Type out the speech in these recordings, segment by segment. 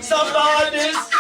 Somebody's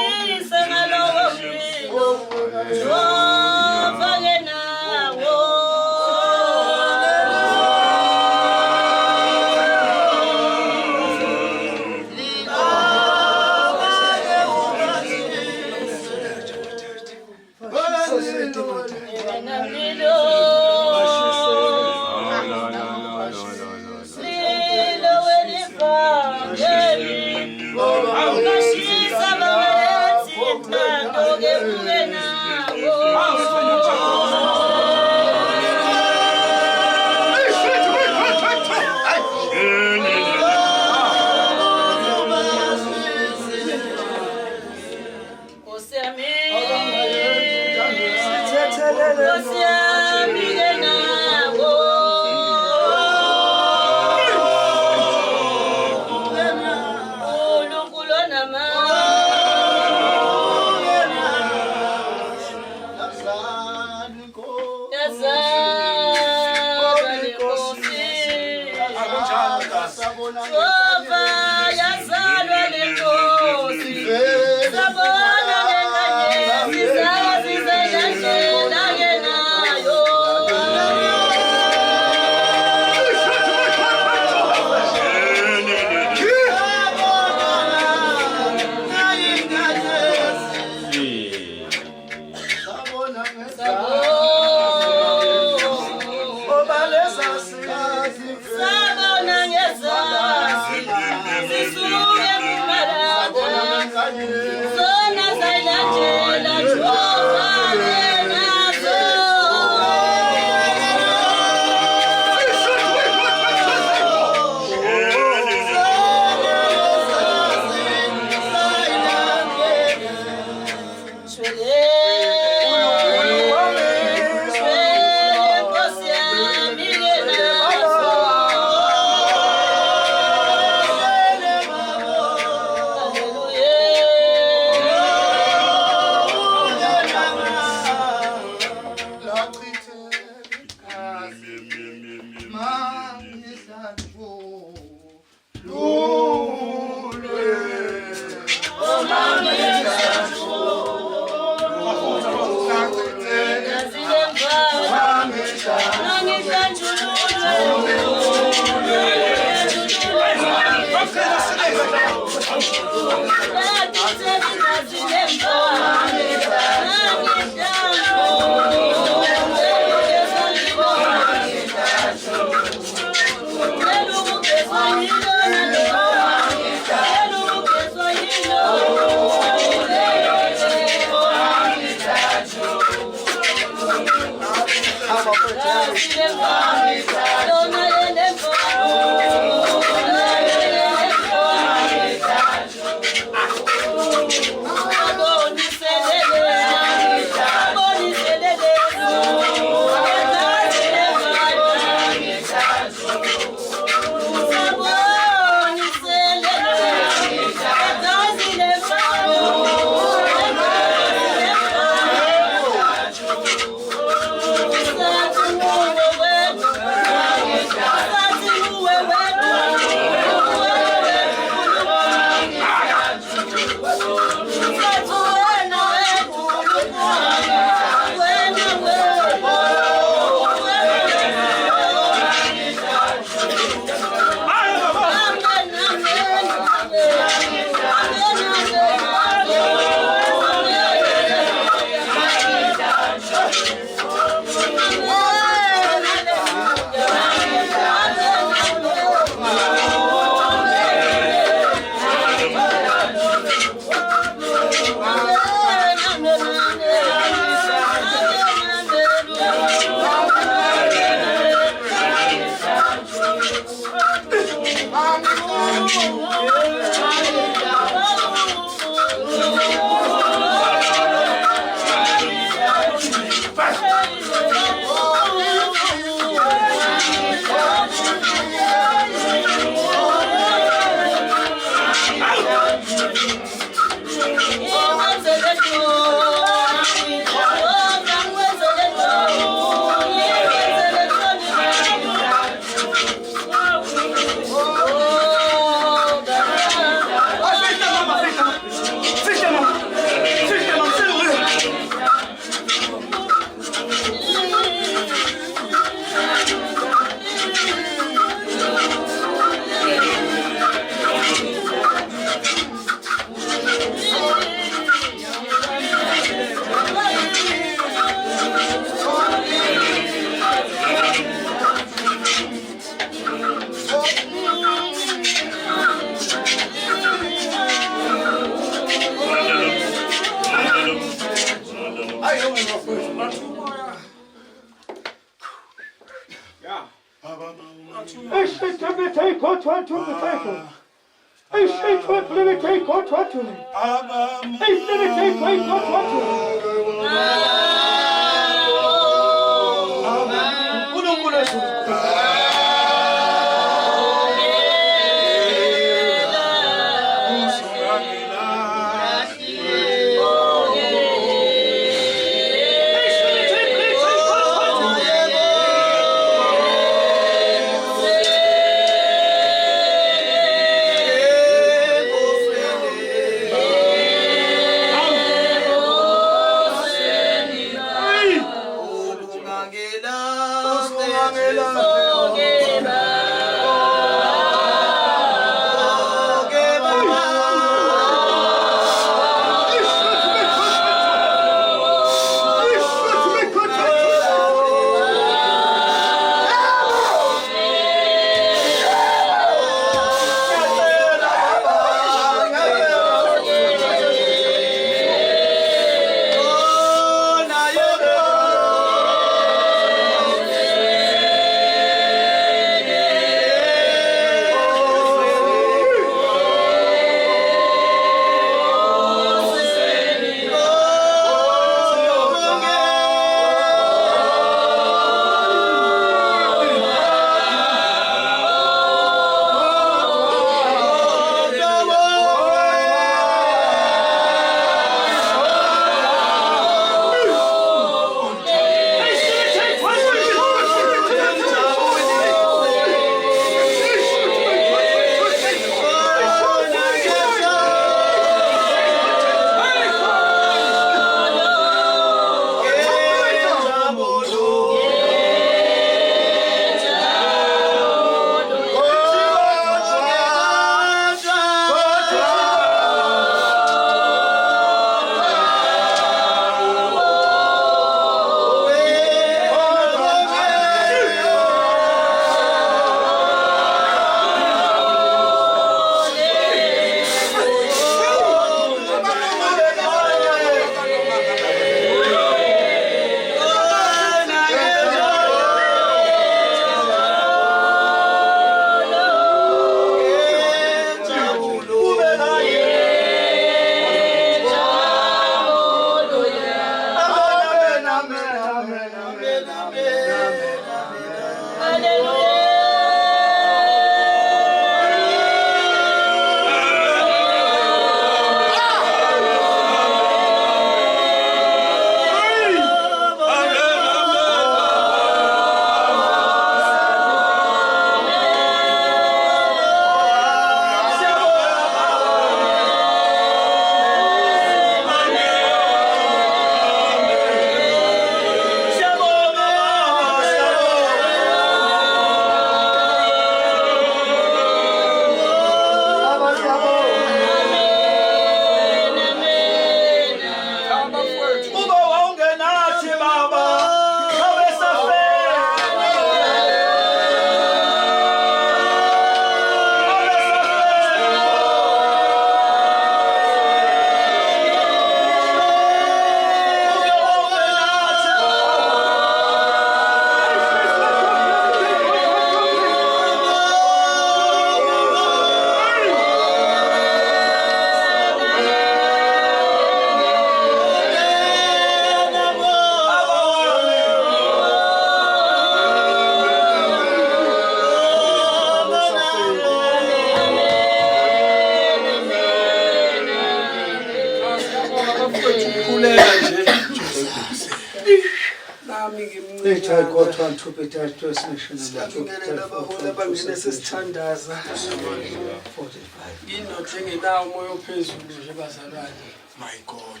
Peter got 1 to Peter translation Siyabongelela abaholi abangena sesithandaza. 45. Inothe engenawo umoya ophezulu nje bazalwane. My God.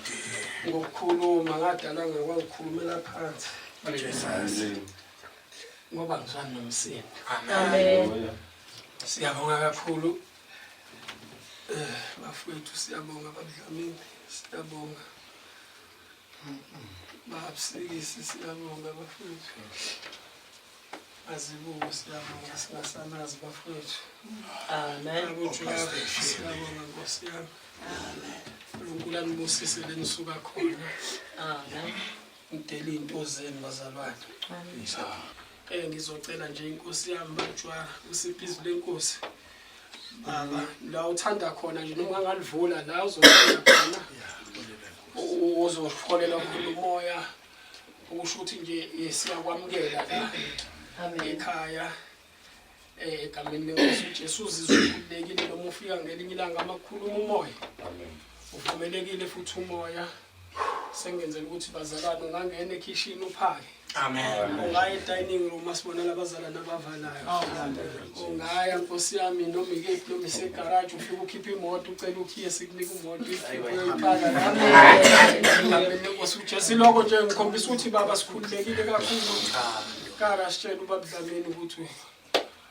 Ngokukhuluma ngadala ngakwazi ukukhulumela phansi. Jesus. Ngoba ngizwana nomsindo. Amen. Siyabonga kakhulu. Bafowethu siyabonga babudlamini. Siyabonga. Babsikisi siyabonga bafowethu. Azibuko siyabonga singasanazi bafowethu. Amen. Siyabonga Nkosi yami. Amen. uNkulunkulu anibusise lenisuka khona. Amen. Ngidela into zenu bazalwane. Amen. Ngizocela nje inkosi yami bajwara usiphizo lenkosi. Baba la uthanda khona nje noma ngalivula la uzocela khona. Uzoholela umoya ukusho ukuthi nje siyakwamukela la. Amen. Ekhaya egameni leNkosi uzizwe ukhululekile noma ufika ngelinye ilanga amakhuluma umoya. Amen. Uvumelekile futhi umoya sengenzela ukuthi bazalwane ungangena ekitchen uphake. Amen. Ungaya edining room asibonela abazalwane abavalayo. Ungaya Nkosi yami noma ikephi noma isegarage ufika ukhipha imoto ucela ukhiye sikunika imoto uyiphaka. Amen. Nkosi uJesu lokho nje ngikhombisa ukuthi baba sikhululekile kakhulu. Kara sitshela ubabudlamini ukuthi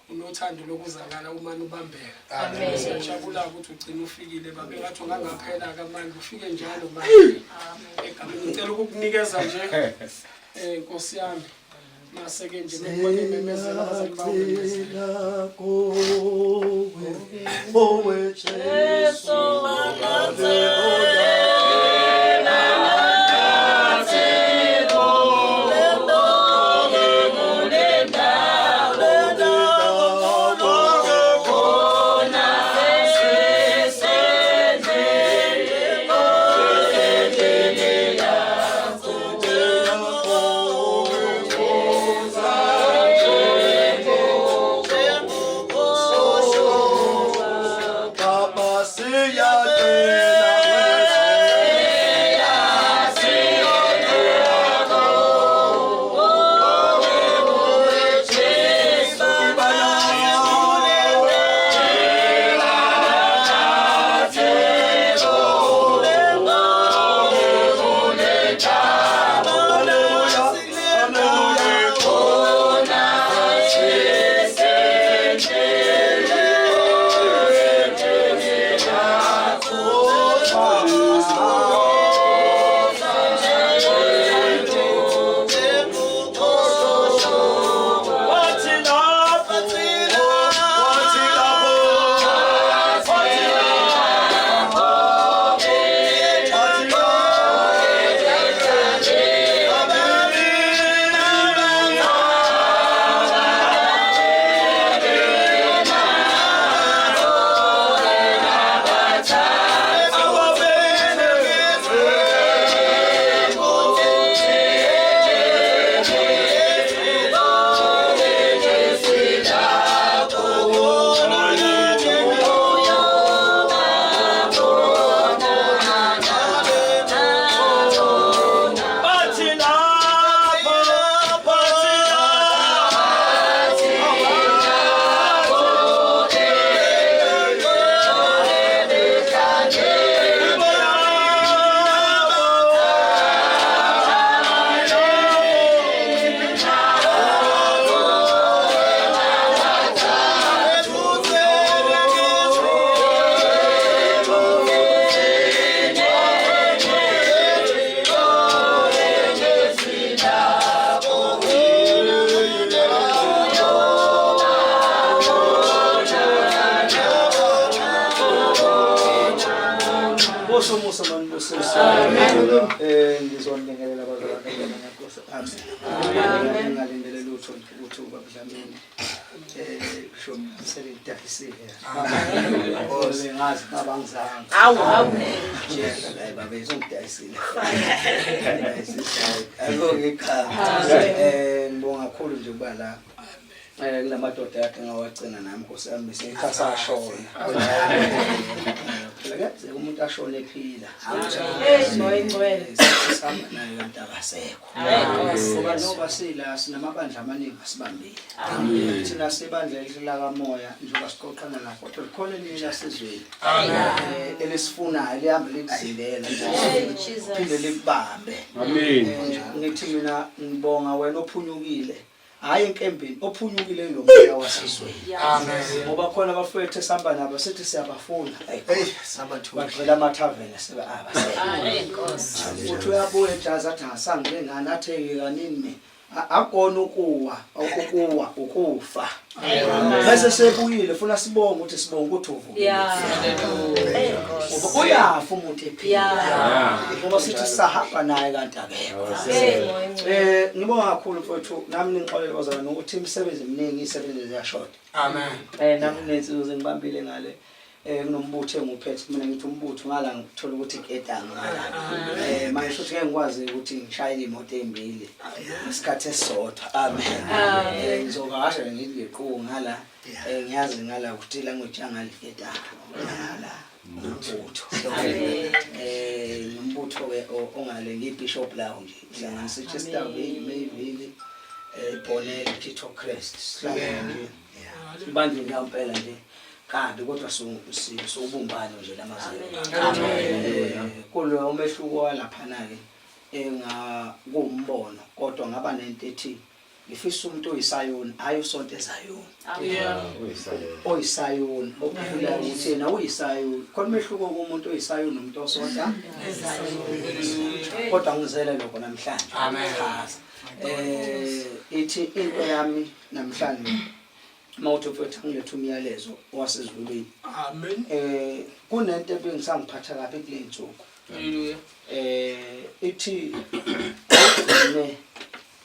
unothando lokuzakala uma ubambeka. Amen. Siyajabula ukuthi ugcina ufikile baba engathi ungangaphela kamanje ufike njalo manje. Egameni ngicela ukukunikeza nje Nkosi yami maseke nje ngibone memezela bazalibawela kowe owe Jesu ngizongengelela abazalwane ngaNkosi. Amen. Ngalindele lutho ukuthi ubabudlamini sho selidayisile. Amen. Ngazi babangizanga. Awu. Nje babezongidayisile. Akho ngibonga kakhulu nje kuba la. Kulamadoda yakhe ngawagcina nami Nkosi yami sekhasashona. akekho umuntu ashone ephila Moya ingcwele. sihamba naye kanti akasekho ngoba noba sila sinamabandla amaningi asibambile thina sebandla likamoya njengoba siqoqana lapho kodwa likhona elinye lasezweni elisifunayo lihambe likuzindela phinde likubambe ngithi mina ngibonga wena ophunyukile hayi enkembeni ophunyukile lo moya wasezweni ngoba khona abafowethu esihamba nabo sithi siyabafuna bagcwele amathaveni sebe uthi uyabuya ejazi athi angasange ngani atheke kanini akona ukufa bese sebuyile funa sibonge ukuthi sibonge ukuthi uvuke uyafa umuntu ephila ngoba sithi sahamba naye kanti akekho ngibonga kakhulu mfowethu nami ngixolele bazalwane ukuthi imisebenzi eminingi isebenze ziyashoda nami nensizo ngibambile ngale kunombutho enguphethe mina ngithi umbutho ngala ngithola ukuthi iketanga ngala manje futhi ngeke ngikwazi ukuthi ngishayele imoto ezimbili isikhathi esisodwa amen ngizokasha ngileqhu ngala ngiyazi ngala ukuthi language angaliketanga ngala umbutho umbutho ongale ngibishop lawo nje hlanganisa Chester Mayville Bonnet Tito Crest sihlangene ibandla ngiyempela nje kanti kodwa sobumbano nje lamazelo kulo umehluko walaphana ke kuumbono kodwa ngaba nento ethi ngifisa umuntu oyisayoni hayi usonto ezayoni oyisayoni okuphula ukuthi yena uyisayoni khona umehluko kumuntu oyisayoni nomuntu osonta ezayoni kodwa ngizele lokho namhlanje amen ithi into yami namhlanje mawuthi futhi ngilethe umyalezo wasezulwini amen kunento ebingisangiphatha kabi kule nsuku haleluya ithi ne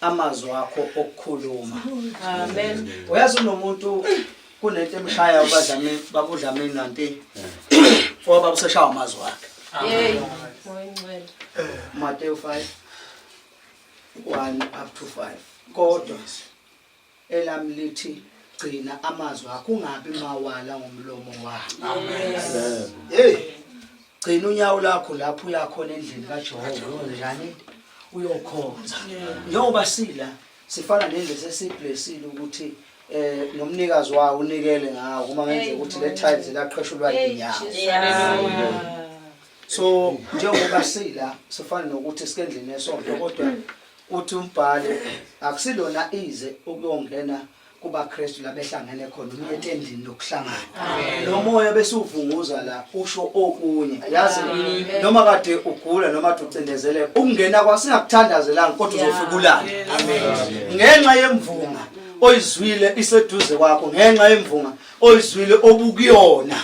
amazwi akho okukhuluma Amen. uyazi unomuntu kunento emshaya babudlamini nanti ngoba buseshaya amazwi akhe Moya ingcwele. Matthew 5:1 up to 5 kodwa elami lithi gcina amazwi akho ungabi mawala ngomlomo wakho amen gcina unyawo lakho lapho uyakhona endlini kaJehova njani uyokhonza njengoba sila sifana nendle sesiblessile ukuthi nomnikazi wawo unikele ngawo uma ngenze ukuthi le tithes laqheshulwa inyawo so njengoba sila sifana nokuthi sikendlini esonto kodwa uthi umbhalo akusilona ize ukuyongena kuba Kristu labehlangene khona umuntu endlini lokuhlangana lo moya bese uvunguza la usho okunye yazi noma kade ugula noma ucindezele ukungena kwasingakuthandazelanga kodwa uzofika ulala amen ngenxa yemvunga oyizwile iseduze kwakho ngenxa yemvunga oyizwile obukuyona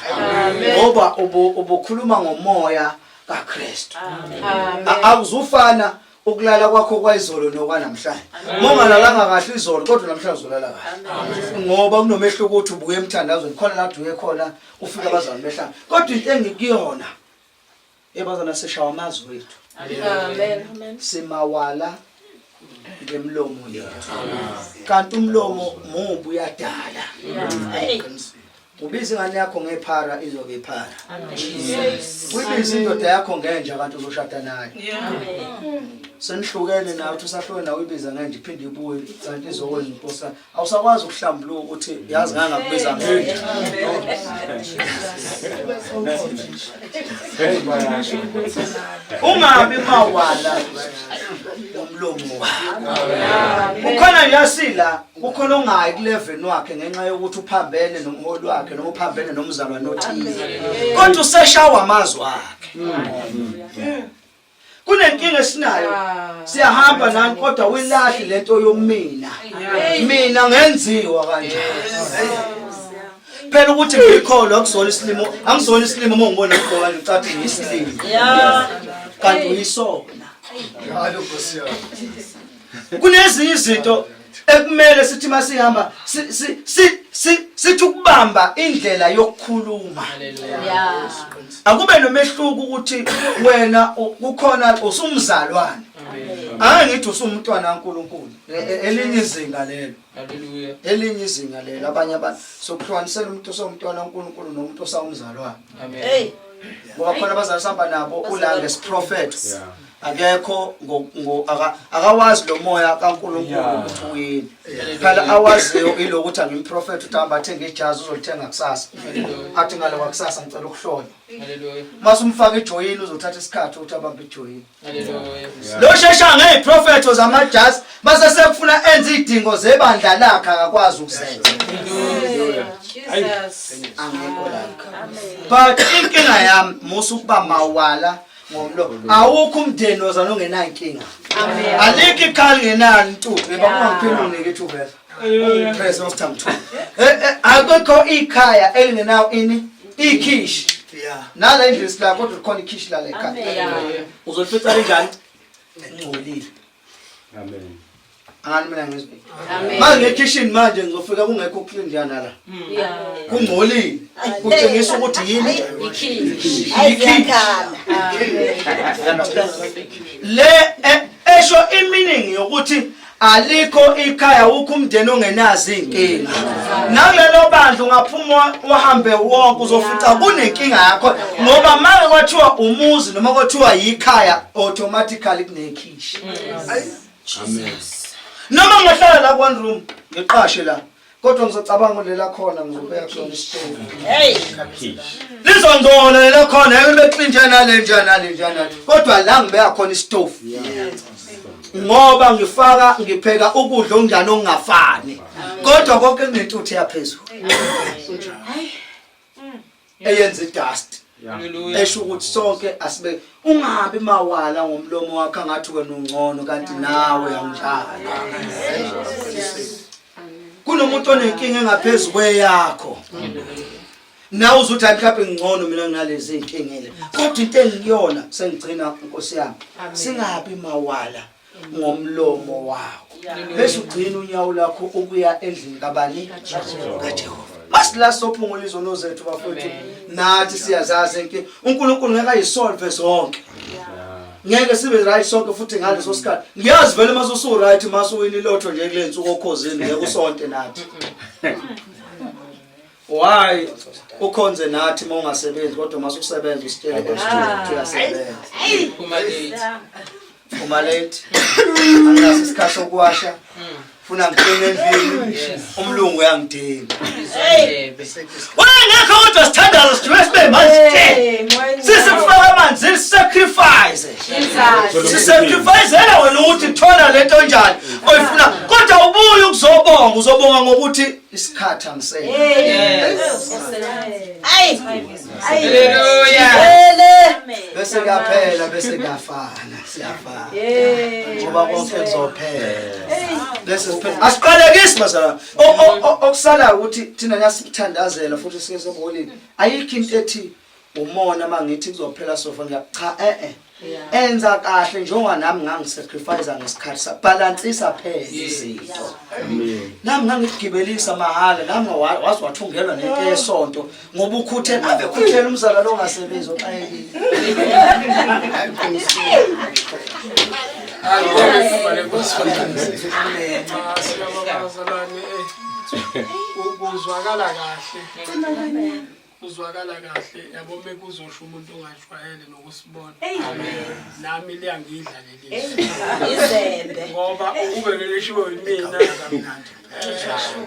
ngoba ubukhuluma ngomoya kaKristu akuzufana ukulala kwakho kwayizolo nokwanamhlanje mongalalanga kahle izolo kodwa namhlanje uzolala kahle ngoba kunomehluko ukuthi ubuye emthandazweni khona la uye khona ufika abazalwane behlanga kodwa into engikuyona ebazana seshawa amazwi wethu Amen. simawala ngemlomo yethu kanti umlomo mubi uyadala ubiza ingane yakho ngephara izobe iphara ubiza indoda yakho ngenja kanti uzoshada naye senihlukene nawe uthi usahlukene nawe ibiza ngenja iphinde ibuye kanti izokwenza imposa awusakwazi ukuhlambuluka ukuthi yazi ngangakubiza ngenja ungabi mawala umlomo wakho ukhona yasila ukhona ongayi ku-level wakhe ngenxa yokuthi uphambene nomholi wakhe noma uphambene nomzalwane othile kodwa useshawa amazwi akhe kunenkinga esinayo siyahamba nani kodwa uyilahle lento yomina mina ngenziwa kanjani phela ukuthi ngikholwa akusona isilimo angisona isilimo uma ngibona ngibona ngicathi ngiyisilimo kanti uyisona kunezinye izinto ekumele sithi masihamba sithi ukubamba indlela yokukhuluma akube nomehluko ukuthi wena kukhona usumzalwane ngithi usumntwana kaNkulunkulu elinye izinga lelo haleluya elinye izinga lelo abanye abantu sokuhlukanisela umuntu osomntwana kaNkulunkulu nomuntu osawumzalwane amen ngoba khona abazali sihamba nabo ulange prophet akekho akawazi lo moya kaNkulunkulu ukuthi uyini phela awaziyo ilokuthi angimprofeti uhamba athenga ijazi uzolithenga kusasa athi ngalo kwakusasa ngicela ukuhlolwa mase umfaka ijoyini uzothatha isikhathi ukuthi abambe ijoyini lo shesha ngeyiprofeti ozamajazi base sekufuna enze idingo zebandla lakhe akakwazi ukuzenza angikho la but inkinga yami musu kuba mawala ngomlo awukho umndeni ozana ongenayo inkinga alikho ikhali ngenani ntuku bakungaphenduleke ethu verse praise of time 2 akukho ikhaya elingenayo ini ikhishi nala indlisi la kodwa khona ikhishi la ekhaya uzolifitha kanjani ngcolile amen angani mina ngizwe manje ekitchen manje ngizofika kungekho clean njana la kungcolile kutshengisa ukuthi yini ikhishi le esho imeaning yokuthi alikho ikhaya ukho umndeni ongenazi inkinga nalelo bandla ungaphuma uhambe wonke uzofica kunenkinga yakho ngoba manje kwathiwa umuzi noma kwathiwa yikhaya automatically kunekhishi amen noma ngahlala la one room ngiqashe la kodwa ngizocabanga lela khona ngizobeka kusona isitove lizonzola lela khona ebeklinjana lenjana kodwa la ngibeka khona isitove ngoba ngipheka ukudla onjani okungafani kodwa konke kunentuthu yaphezulu eyenza idust esho ukuthi sonke asibe ungabi mawala ngomlomo wakhe ngathi wena ungcono kanti nawe anjalo kunomuntu onenkinga engaphezulu kweyakho nawe uzuthi mhlawumbe ngcono mina nginalezi inkingele kodwa into engiyona sengigcina inkosi yami singabi mawala ngomlomo wakho bese ugcina unyawo lakho ukuya endlini kabani kaJehova masila sophungula izono zethu bafowethu nathi siyazazi inkinga uNkulunkulu ngeke ayisolve zonke ngeke sibe right sonke futhi ngaleso sikhathi ngiyazi vele mase usu right mase uwini lotho nje kule nsuku okhozeni ngeke usonte nathi why ukhonze nathi mongasebenzi kodwa mase usebenza usitshele ukuthi uyasebenza uma late angase isikhathi sokuwasha funa ngicenge endlini umlungu uyangidinga wena kodwa sithandaza sibe manje sisifaka amanzi sacrifice sisacrifice wena ukuthi thola lento njani oyifuna kodwa ubuye uzobonga ngokuthi isikhathi angisele haleluya bese kuyaphela bese kuyafana siyafana ngoba konke kuzophela bese siphela asiqalekisi bazala okusala ukuthi thina nyasithandazela futhi sike sebolini ayikho into ethi umona mangithi kuzophela sofa cha enza kahle njengoba nami ngangisacrifice ngesikhathi sabalansisa phela izinto nami ngangigibelisa mahala nami wazi wathungelwa nento yesonto ngoba ukhuthela ave khuthela umzala lo ngasebenzi oxayekile uzwakala kahle yabo bekuzosho umuntu ongajwayele nokusibona nami liyangidla leli izembe ngoba ube lelishiwe yimina kamnandi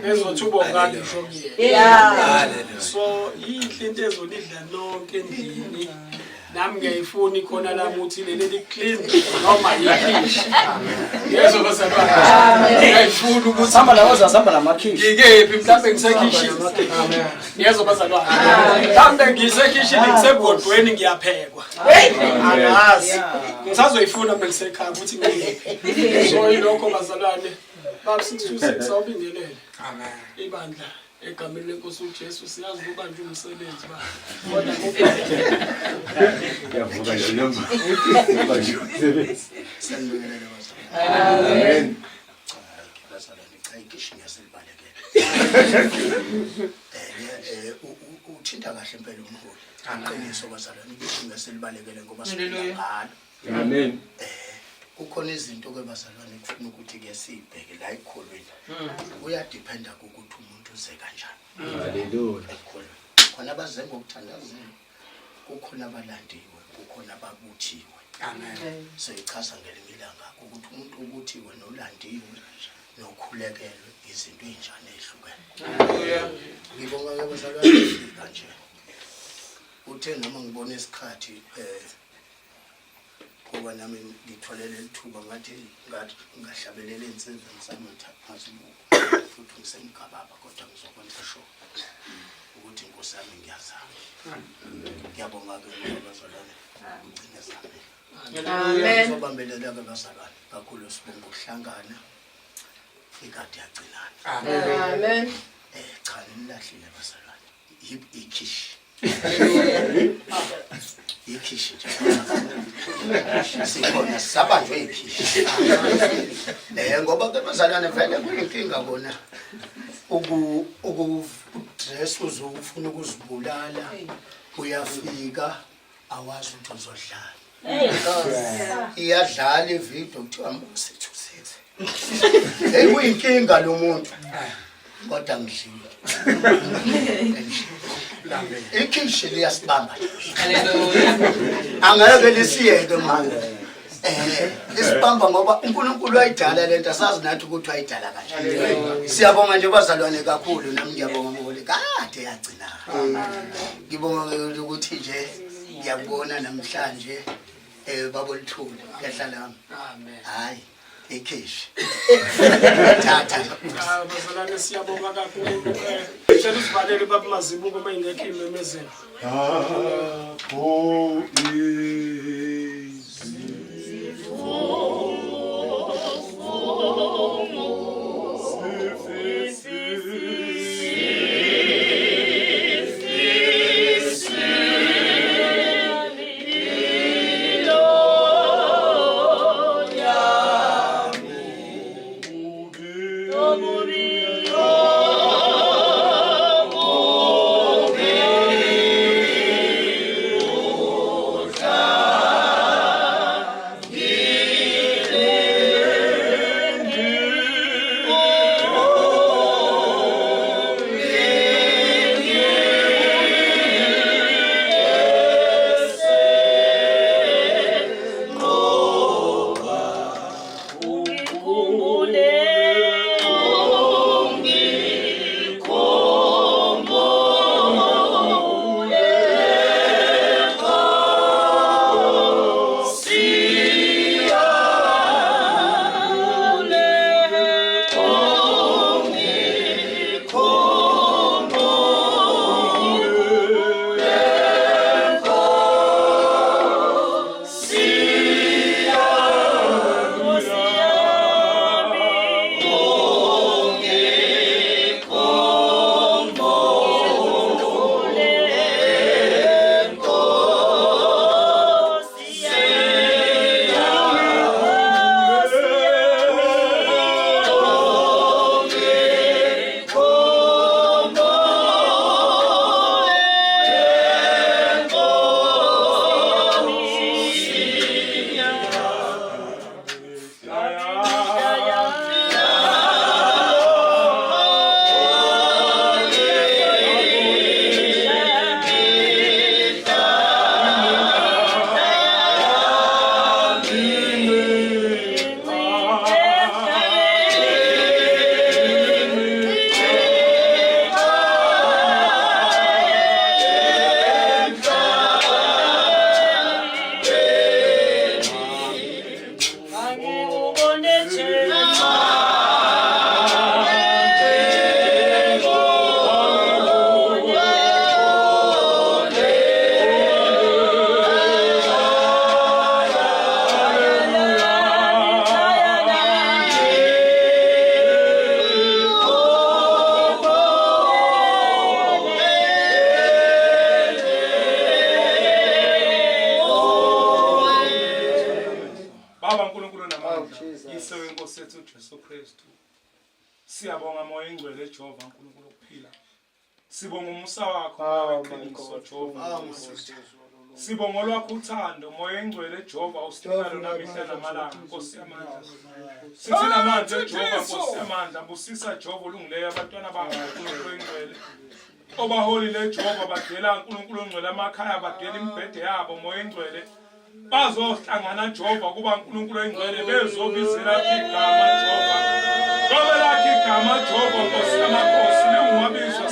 ezothi ubonga ngisho kuyena so yinhle into ezolidla lonke endlini nami ngiyayifuna ikhona la muthi leli clean noma yikhishi yezo basalwa ngiyayifuna ukuthi samba la wazasamba namakhishi ngikephi mhlambe ngisekhishi yezo basalwa mhlambe ngisekhishi ngisebhodweni ngiyaphekwa angazi ngisazoyifuna belisekhaya ukuthi ngiyephi so ilokho bazalwane baba 626 awubingelele amen ibandla egameni lenkosi uJesu siyazi ukuba nje umsebenzi ba kodwa yavuka nje noma ngoba nje umsebenzi sanibingelele amen bazalwane cha ikishi ngiyaselibhalekela uthinta kahle impela umholi aqiniso bazalwane ikishi ngiyaselibhalekele ngoba sinengalo amen kukhona izinto kwebazalwane kufuna ukuthi ke sibheke la ekholweni uyadependa ukuthi umuntu uze kanjani haleluya khona baze ngokuthandazela kukhona abalandiwe kukhona ababuthiwe. Amen. Soyichaza ngelinye ilanga ukuthi umuntu ubuthiwe nolandiwe nokhulekelwe izinto ezinjani ezihlukene. Hallelujah. Ngibonga ke bazalwane kanje. Uthe noma ngibona isikhathi kuba nami ngitholele ithuba ngathi ngahlabelela insizwa ngisamatha ngasibuka futhi ngisemgababa kodwa ngizokwenza sure ukuthi inkosi yami ngiyazama. Ngiyabonga ke bazalwane. Ngicine sami. Amen. Sobambelela ke bazalwane kakhulu sibonga ukuhlangana ikade yagcinana. Amen. Cha nilahlile bazalwane. Ikhishi. Ikhishi nje. Sikhona sabanjwe ikhishi. Ngoba ke bazalwane vele kuyinkinga bona dress uzofuna ukuzibulala uyafika awazi ukuthi uzodlala. Iyadlala ivideo kuthiwa msithusethe. Kuyinkinga lo muntu. Kodwa ngidlile. Ikhishi liyasibamba. Hallelujah. Angeke lisiyeke manje. Isibamba ngoba uNkulunkulu wayidala lento asazi nathi ukuthi wayidala kanjani. Siyabonga nje bazalwane kakhulu nami ngiyabonga ngoba kade yagcina. Ngibonga ukuthi nje ngiyabona namhlanje babolithula yahlala. Amen. Hayi ikhishi. Tata. Bazalwane siyabonga kakhulu. Ngicela usivalele baba Mazibuko uma ingekho imemezelo. Siyabonga moya ingcwele Jehova uNkulunkulu okuphila. Sibonga umusa wakho weqiniso Jehova. Sibonga olwakho uthando moya ingcwele Jehova usinikalo namihla namalanga Nkosi yamandla. Sithi namanje Jehova Nkosi yamandla busisa Jehova ulungileyo abantwana bakho uNkulunkulu engcwele. obaholi leJehova badela uNkulunkulu ongcwele emakhaya badela imibhede yabo moya engcwele bazohlangana Jehova kuba uNkulunkulu engcwele bezobizela igama Jehova ngoba lakhe igama Jehova Nkosi yamakhosi lingumabizo